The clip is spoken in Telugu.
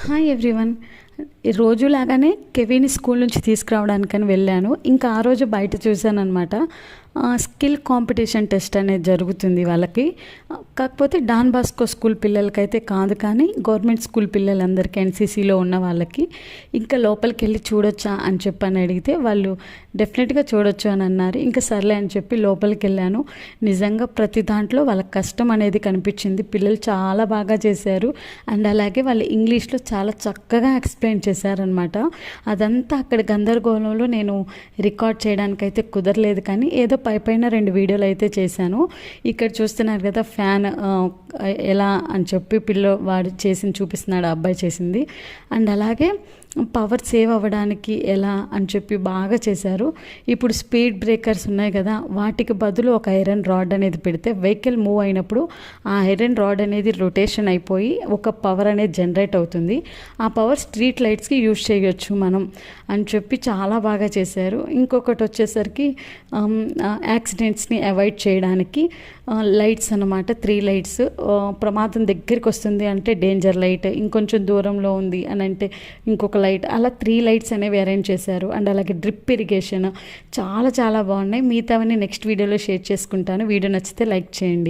Hi everyone. రోజులాగానే కెవిన్ స్కూల్ నుంచి తీసుకురావడానికని వెళ్ళాను. ఇంకా ఆ రోజు బయట చూశానమాట. స్కిల్ కాంపిటీషన్ టెస్ట్ అనేది జరుగుతుంది వాళ్ళకి. కాకపోతే డాన్ బాస్కో స్కూల్ పిల్లలకైతే కాదు, కానీ గవర్నమెంట్ స్కూల్ పిల్లలందరికీ ఎన్సీసీలో ఉన్న వాళ్ళకి. ఇంకా లోపలికి వెళ్ళి చూడొచ్చా అని చెప్పని అడిగితే వాళ్ళు డెఫినెట్గా చూడొచ్చు అని అన్నారు. ఇంకా సర్లే అని చెప్పి లోపలికి వెళ్ళాను. నిజంగా ప్రతి దాంట్లో వాళ్ళ కష్టం అనేది కనిపించింది. పిల్లలు చాలా బాగా చేశారు. అండ్ అలాగే వాళ్ళు ఇంగ్లీష్లో చాలా చక్కగా ఎక్స్ప్లెయిన్ చేశారనమాట. అదంతా అక్కడ గందరగోళంలో నేను రికార్డ్ చేయడానికైతే కుదరలేదు, కానీ ఏదో పైన 2 వీడియోలు అయితే చేశాను. ఇక్కడ చూస్తున్నారు కదా ఫ్యాన్ ఎలా అని చెప్పి వాడు చేసింది చూపిస్తున్నాడు, అబ్బాయి చేసింది. అండ్ అలాగే పవర్ సేవ్ అవ్వడానికి ఎలా అని చెప్పి బాగా చేశారు. ఇప్పుడు స్పీడ్ బ్రేకర్స్ ఉన్నాయి కదా, వాటికి బదులు ఒక ఐరన్ రాడ్ అనేది పెడితే వెహికల్ మూవ్ అయినప్పుడు ఆ ఐరన్ రాడ్ అనేది రొటేషన్ అయిపోయి ఒక పవర్ అనేది జనరేట్ అవుతుంది. ఆ పవర్ స్ట్రీట్ లైట్స్కి యూజ్ చేయొచ్చు మనం అని చెప్పి చాలా బాగా చేశారు. ఇంకొకటి వచ్చేసరికి యాక్సిడెంట్స్ని అవాయిడ్ చేయడానికి లైట్స్ అన్నమాట. 3 లైట్స్. ప్రమాదం దగ్గరికి వస్తుంది అంటే డేంజర్ లైట్, ఇంకొంచెం దూరంలో ఉంది అని అంటే ఇంకొక లైట్, అలా 3 లైట్స్ అనేవి అరేంజ్ చేశారు. అండ్ అలాగే డ్రిప్ ఇరిగేషన్ చాలా చాలా బాగున్నాయి. మిగతావన్నీ నెక్స్ట్ వీడియోలో షేర్ చేసుకుంటాను. వీడియో నచ్చితే లైక్ చేయండి.